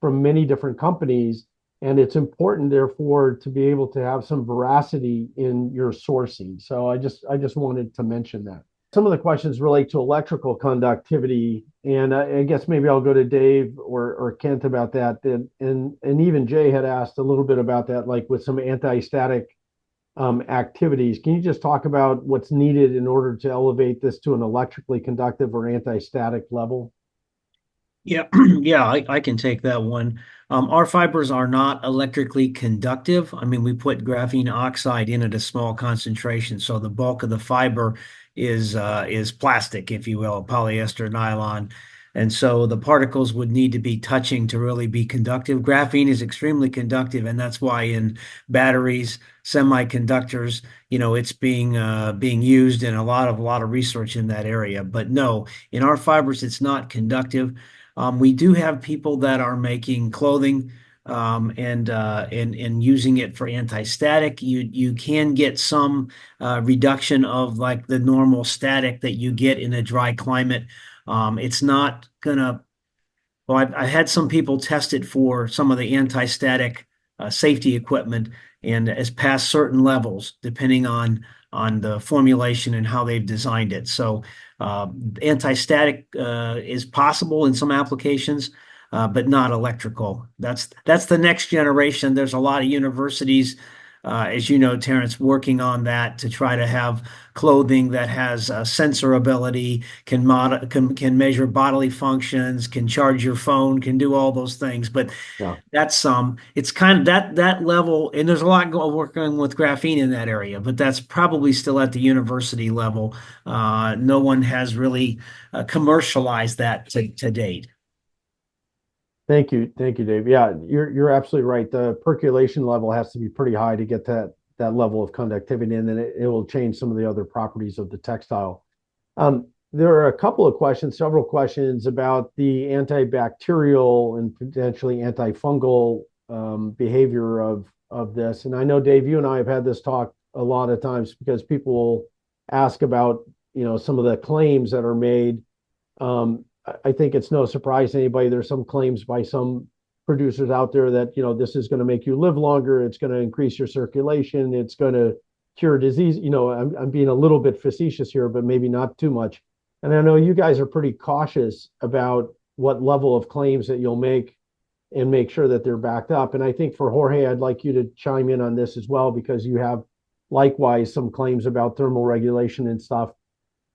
from many different companies. And it's important, therefore, to be able to have some veracity in your sourcing. So I just wanted to mention that. Some of the questions relate to electrical conductivity, and I guess maybe I'll go to Dave or Kent about that. And even Jay had asked a little bit about that, like with some anti-static activities. Can you just talk about what's needed in order to elevate this to an electrically conductive or anti-static level? Yeah, yeah, I can take that one. Our fibers are not electrically conductive. I mean, we put graphene oxide in at a small concentration, so the bulk of the fiber is plastic, if you will, polyester, nylon, and so the particles would need to be touching to really be conductive. Graphene is extremely conductive, and that's why in batteries, semiconductors, it's being used in a lot of research in that area. But no, in our fibers, it's not conductive. We do have people that are making clothing and using it for anti-static. You can get some reduction of like the normal static that you get in a dry climate. It's not gonna. Well, I had some people test it for some of the anti-static safety equipment, and it's past certain levels, depending on the formulation and how they've designed it. So, uh, anti-static is possible in some applications, but not electrical. That's the next generation. There's a lot of universities, as you know, Terrence, working on that to try to have clothing that has sensor ability, can measure bodily functions, can charge your phone, can do all those things. But Yeah. that's it's kind of that level, and there's a lot working with graphene in that area, but that's probably still at the university level. No one has really commercialized that to date. Thank you. Thank you, Dave. Yeah, you're absolutely right. The percolation level has to be pretty high to get that level of conductivity, and then it will change some of the other properties of the textile. There are a couple of questions, several questions about the antibacterial and potentially antifungal behavior of this. And I know, Dave, you and I have had this talk a lot of times because people will ask about, some of the claims that are made. I think it's no surprise to anybody. There's some claims by some producers out there that, this is going to make you live longer. It's going to increase your circulation. It's going to cure disease. I'm being a little bit facetious here, but maybe not too much. And I know you guys are pretty cautious about what level of claims that you'll make and make sure that they're backed up. And I think for Jorge, I'd like you to chime in on this as well, because you have likewise some claims about thermal regulation and stuff.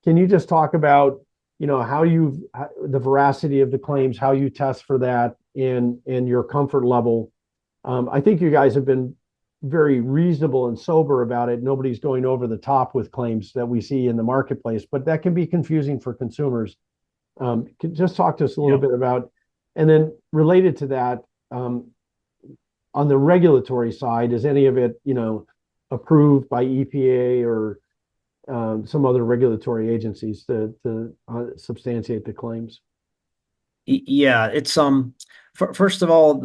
Can you just talk about, the veracity of the claims, how you test for that, and your comfort level? I think you guys have been very reasonable and sober about it. Nobody's going over the top with claims that we see in the marketplace, but that can be confusing for consumers. Just talk to us a little bit about, and then related to that, on the regulatory side, is any of it, approved by EPA or some other regulatory agencies to substantiate the claims? Yeah, it's first of all,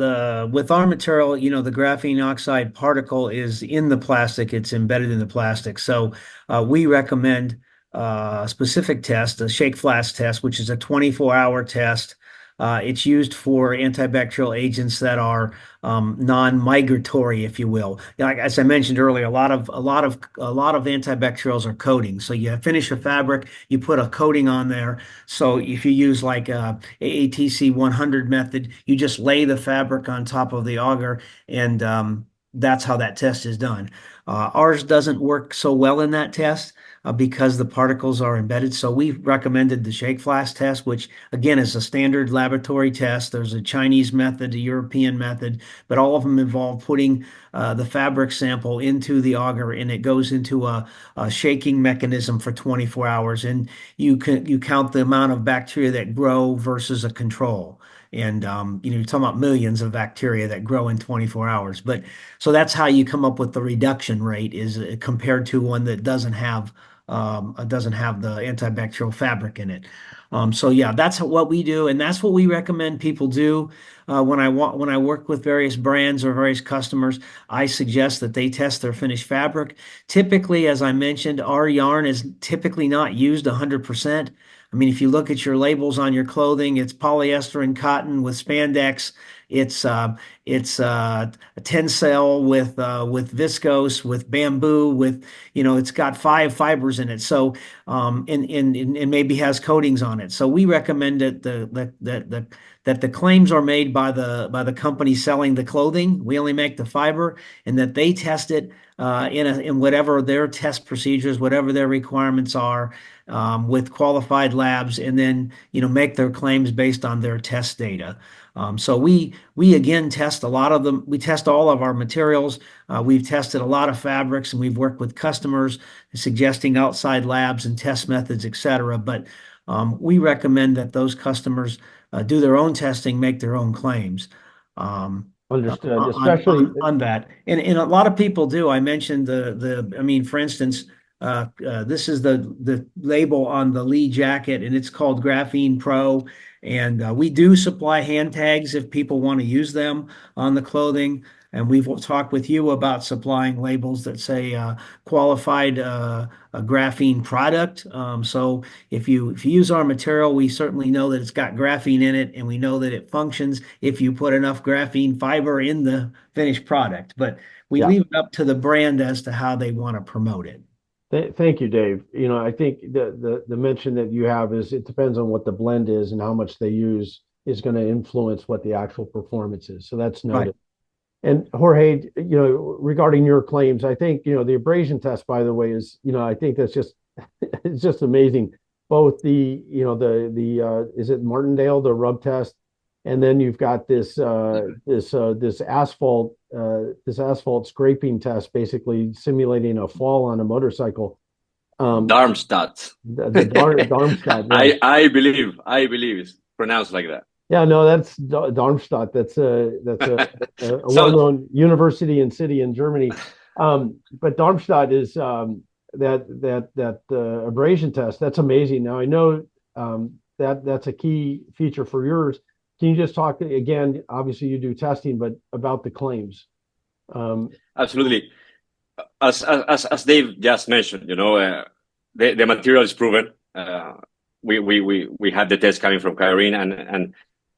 with our material, the graphene oxide particle is in the plastic, it's embedded in the plastic. So we recommend a specific test, a shake flask test, which is a 24-hour test. It's used for antibacterial agents that are non-migratory, if you will. Like as I mentioned earlier, a lot of antibacterials are coatings. So you finish a fabric, you put a coating on there. So if you use like AATC 100 method, you just lay the fabric on top of the auger, and that's how that test is done. Ours doesn't work so well in that test because the particles are embedded. So we recommended the shake flask test, which again is a standard laboratory test. There's a Chinese method, a European method, but all of them involve putting the fabric sample into the auger, and it goes into a shaking mechanism for 24 hours. And you count the amount of bacteria that grow versus a control. And you're talking about millions of bacteria that grow in 24 hours. But so that's how you come up with the reduction rate, is compared to one that doesn't have the antibacterial fabric in it. So yeah, that's what we do, and that's what we recommend people do. When I work with various brands or various customers, I suggest that they test their finished fabric. Typically, as I mentioned, our yarn is typically not used 100%. I mean, if you look at your labels on your clothing, it's polyester and cotton with spandex. It's a tencel with viscose, with bamboo, with it's got 5 fibers in it. So and maybe has coatings on it. So we recommend that the claims are made by the company selling the clothing. We only make the fiber, and that they test it in whatever their test procedures, whatever their requirements are, with qualified labs, and then make their claims based on their test data. So we again test a lot of them. We test all of our materials. We've tested a lot of fabrics, and we've worked with customers suggesting outside labs and test methods, etc. But we recommend that those customers do their own testing, make their own claims. Understood, especially on that. And a lot of people do. I mentioned I mean, for instance, this is the label on the Lee jacket, and it's called Graphene Pro. And we do supply hand tags if people want to use them on the clothing. And we've talked with you about supplying labels that say qualified a graphene product. So if you use our material, we certainly know that it's got graphene in it, and we know that it functions if you put enough graphene fiber in the finished product. But we leave it up to the brand as to how they want to promote it. Thank you, Dave. I think the mention that you have is it depends on what the blend is and how much they use is going to influence what the actual performance is. So that's noted. Right. And Jorge, regarding your claims, I think, the abrasion test, by the way, is, I think that's just, it's just amazing. Both the is it Martindale, the rub test, and then you've got this asphalt scraping test, basically simulating a fall on a motorcycle. Darmstadt. Darmstadt. Right. I believe it's pronounced like that. Yeah, no, that's Darmstadt. That's a well-known university and city in Germany. But Darmstadt is that abrasion test. That's amazing. Now I know that's a key feature for yours. Can you just talk again? Obviously, you do testing, but about the claims. Absolutely. As Dave just mentioned, the material is proven. We had the test coming from Kyorene, and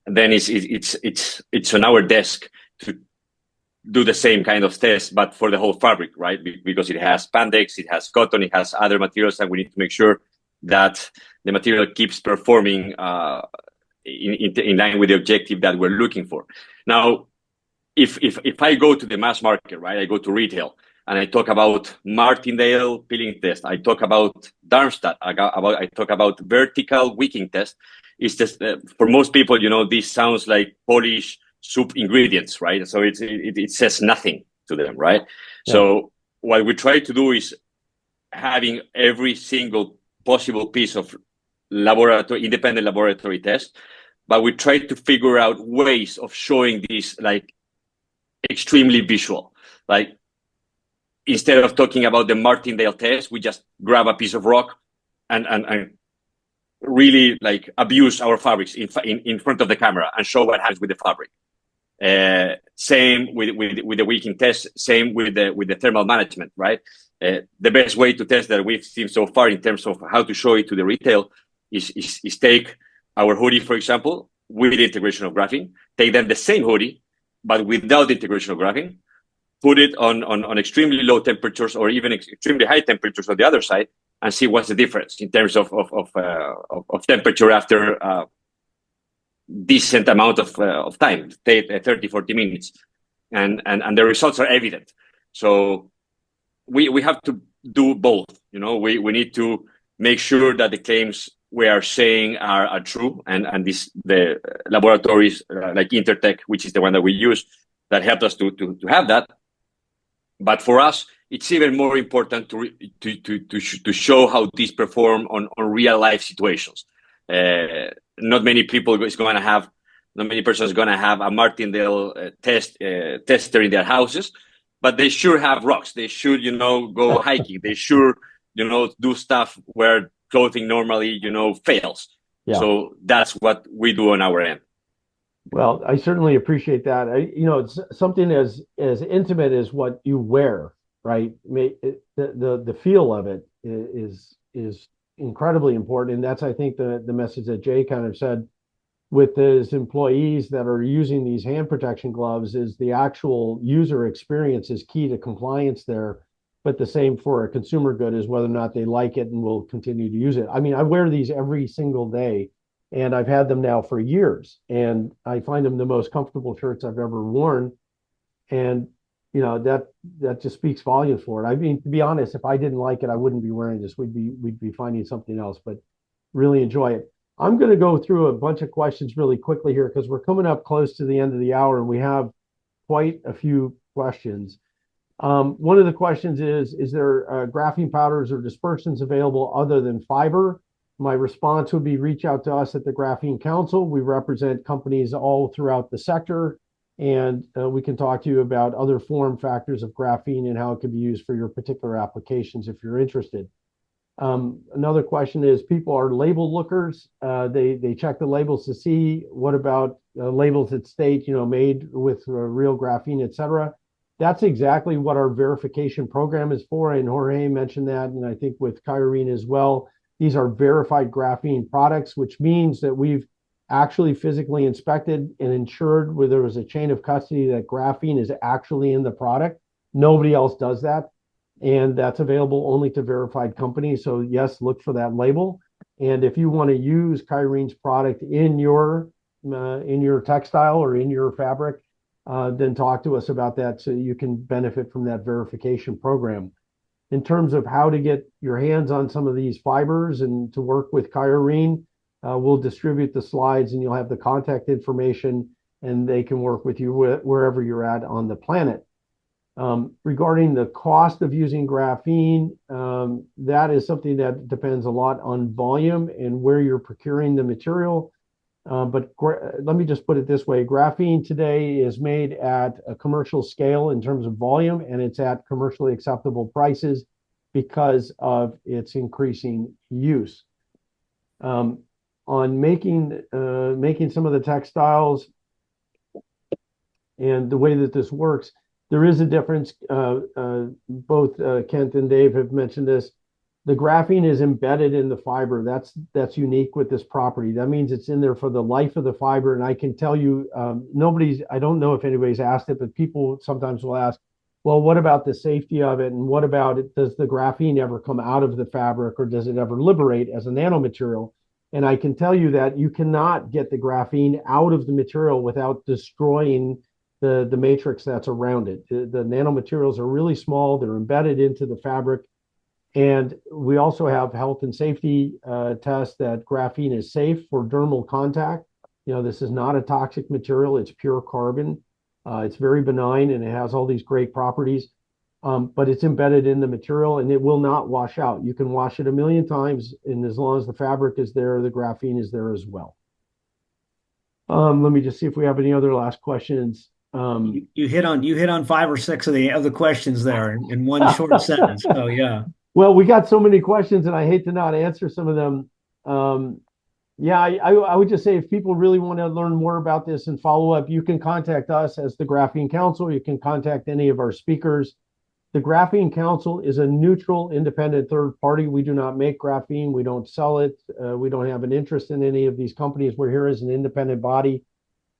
then it's on our desk to do the same kind of test, but for the whole fabric, right? Because it has spandex, it has cotton, it has other materials, and we need to make sure that the material keeps performing in line with the objective that we're looking for. Now, if I go to the mass market, right, I go to retail, and I talk about Martindale peeling test, I talk about Darmstadt, I talk about vertical wicking test. It's just for most people, this sounds like Polish soup ingredients, right? So it says nothing to them, right? Yeah. So what we try to do is having every single possible piece of independent laboratory test, but we try to figure out ways of showing this like extremely visual. Like instead of talking about the Martindale test, we just grab a piece of rock and really like abuse our fabrics in front of the camera and show what happens with the fabric. Same with the wicking test, same with the thermal management, right? The best way to test that we've seen so far in terms of how to show it to the retail is take our hoodie, for example, with the integration of graphene, take then the same hoodie, but without the integration of graphene, put it on extremely low temperatures or even extremely high temperatures on the other side, and see what's the difference in terms of temperature after decent amount of time, 30, 40 minutes. And the results are evident. So we have to do both. We need to make sure that the claims we are saying are true, and the laboratories like Intertech, which is the one that we use, that helped us to have that. But for us, it's even more important to show how these perform on real life situations. Not many persons is going to have a Martindale tester in their houses, but they sure have rocks. They should, go hiking. They sure, do stuff where clothing normally, fails. Yeah. So that's what we do on our end. Well, I certainly appreciate that. It's something as intimate as what you wear, right? The feel of it is incredibly important. And that's, I think, the message that Jay kind of said with his employees that are using these hand protection gloves is the actual user experience is key to compliance there. But the same for a consumer good is whether or not they like it and will continue to use it. I mean, I wear these every single day, and I've had them now for years, and I find them the most comfortable shirts I've ever worn. And, that just speaks volumes for it. I mean, to be honest, if I didn't like it, I wouldn't be wearing this. We'd be finding something else, but really enjoy it. I'm going to go through a bunch of questions really quickly here because we're coming up close to the end of the hour and we have quite a few questions. One of the questions is there graphene powders or dispersions available other than fiber? My response would be reach out to us at the Graphene Council. We represent companies all throughout the sector, and we can talk to you about other form factors of graphene and how it can be used for your particular applications if you're interested. Another question is people are label lookers. They check the labels to see what about labels that state, made with real graphene, et cetera. That's exactly what our verification program is for. And Jorge mentioned that, and I think with Kyorene as well. These are verified graphene products, which means that we've actually physically inspected and ensured where there was a chain of custody that graphene is actually in the product. Nobody else does that. And that's available only to verified companies. So yes, look for that label. And if you want to use Kyorene's product in your textile or in your fabric, then talk to us about that so you can benefit from that verification program. In terms of how to get your hands on some of these fibers and to work with Kyorene, we'll distribute the slides and you'll have the contact information and they can work with you wherever you're at on the planet. Regarding the cost of using graphene, that is something that depends a lot on volume and where you're procuring the material. But let me just put it this way. Graphene today is made at a commercial scale in terms of volume, and it's at commercially acceptable prices because of its increasing use. On making some of the textiles and the way that this works, there is a difference. Both Kent and Dave have mentioned this. The graphene is embedded in the fiber. That's unique with this property. That means it's in there for the life of the fiber. And I can tell you, I don't know if anybody's asked it, but people sometimes will ask, well, what about the safety of it? And what about it? Does the graphene ever come out of the fabric or does it ever liberate as a nanomaterial? And I can tell you that you cannot get the graphene out of the material without destroying the matrix that's around it. The nanomaterials are really small. They're embedded into the fabric. And we also have health and safety tests that graphene is safe for dermal contact. This is not a toxic material. It's pure carbon. It's very benign and it has all these great properties. But it's embedded in the material and it will not wash out. You can wash it a million times, and as long as the fabric is there, the graphene is there as well. Let me just see if we have any other last questions. You hit on 5 or 6 of the questions there in one short sentence. So yeah. Well, we got so many questions, and I hate to not answer some of them. I would just say if people really want to learn more about this and follow up, you can contact us as the Graphene Council. You can contact any of our speakers. The Graphene Council is a neutral, independent third party. We do not make graphene. We don't sell it. We don't have an interest in any of these companies. We're here as an independent body.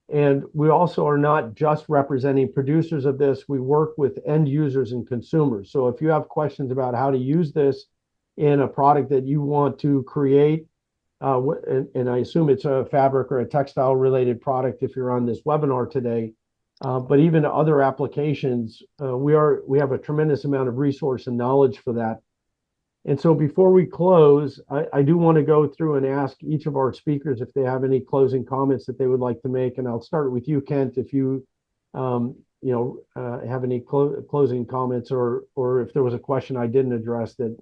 And we also are not just representing producers of this. We work with end users and consumers. So if you have questions about how to use this in a product that you want to create, and I assume it's a fabric or a textile related product if you're on this webinar today, but even other applications, we have a tremendous amount of resource and knowledge for that. And so before we close, I do want to go through and ask each of our speakers if they have any closing comments that they would like to make. And I'll start with you, Kent, if you have any closing comments or if there was a question I didn't address that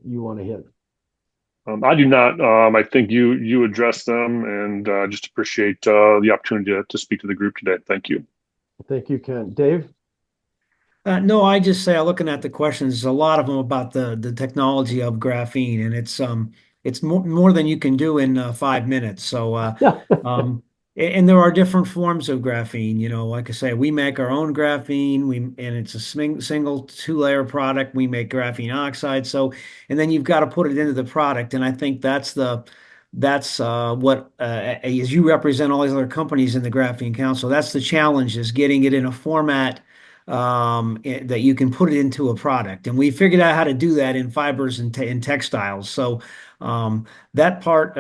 you want to hit. I do not. I think you addressed them, and just appreciate the opportunity to speak to the group today. Thank you. Thank you, Kent. Dave? No, I just say, looking at the questions, a lot of them about the technology of graphene, and it's more than you can do in 5 minutes. So, and there are different forms of graphene. Like I say, we make our own graphene. And it's a single 2-layer product. We make graphene oxide. So, and then you've got to put it into the product, and I think that's what as you represent all these other companies in the Graphene Council, that's the challenge, is getting it in a format that you can put it into a product. And we figured out how to do that in fibers and in textiles. So that part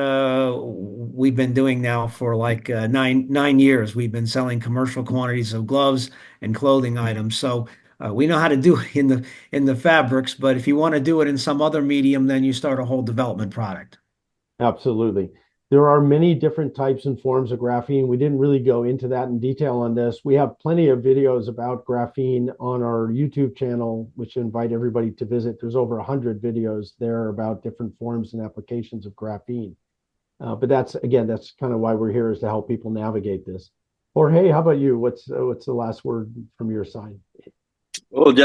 we've been doing now for like 9 years. We've been selling commercial quantities of gloves and clothing items. So We know how to do it in the fabrics, but if you want to do it in some other medium, then you start a whole development product. Absolutely. There are many different types and forms of graphene. We didn't really go into that in detail on this. We have plenty of videos about graphene on our YouTube channel, which I invite everybody to visit. There's over 100 videos there about different forms and applications of graphene. But that's kind of why we're here, is to help people navigate this. Jorge, how about you? What's the last word from your side? Well,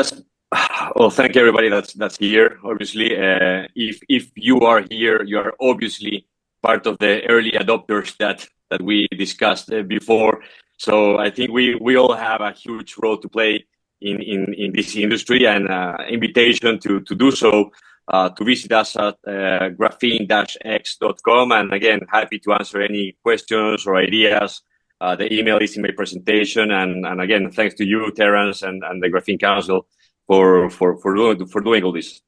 thank everybody that's here. Obviously, if you are here, you are obviously part of the early adopters that we discussed before. So I think we all have a huge role to play in this industry, and invitation to do so, to visit us at graphene-x.com. And again, happy to answer any questions or ideas. The email is in my presentation, and again, thanks to you, Terrence, and the Graphene Council for doing all this.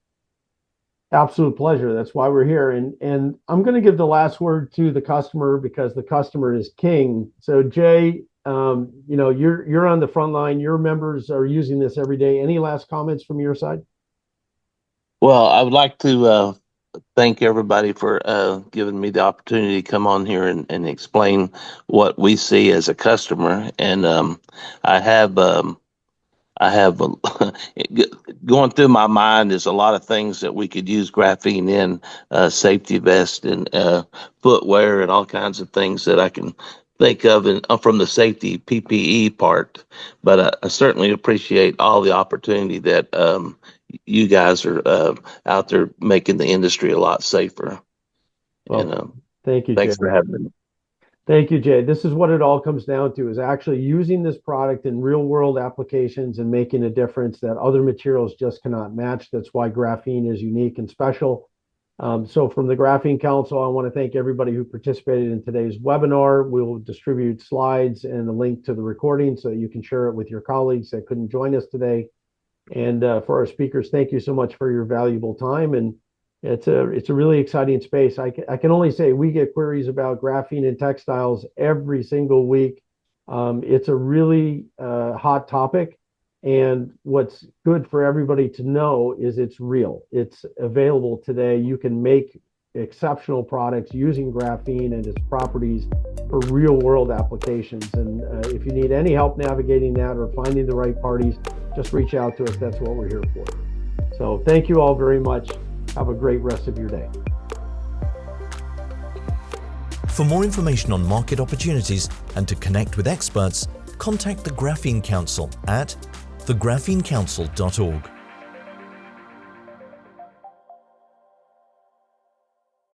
Absolute pleasure. That's why we're here. And I'm going to give the last word to the customer, because the customer is king. So Jay, you're on the front line. Your members are using this every day. Any last comments from your side? Well, I would like to thank everybody for giving me the opportunity to come on here and explain what we see as a customer. And I have going through my mind is a lot of things that we could use graphene in, safety vest and footwear and all kinds of things that I can think of from the safety PPE part. But I certainly appreciate all the opportunity that you guys are out there making the industry a lot safer. Well, and, thank you, thanks Jay. for having me. Thank you, Jay. This is what it all comes down to, is actually using this product in real world applications and making a difference that other materials just cannot match. That's why graphene is unique and special. So from the Graphene Council, I want to thank everybody who participated in today's webinar. We will distribute slides and a link to the recording so that you can share it with your colleagues that couldn't join us today. And for our speakers, thank you so much for your valuable time. And it's a really exciting space. I can only say we get queries about graphene and textiles every single week. It's a really hot topic. And what's good for everybody to know is it's real. It's available today. You can make exceptional products using graphene and its properties for real world applications. And if you need any help navigating that or finding the right parties, just reach out to us. That's what we're here for. So thank you all very much. Have a great rest of your day. For more information on market opportunities and to connect with experts, contact the Graphene Council at thegrathenecouncil.org.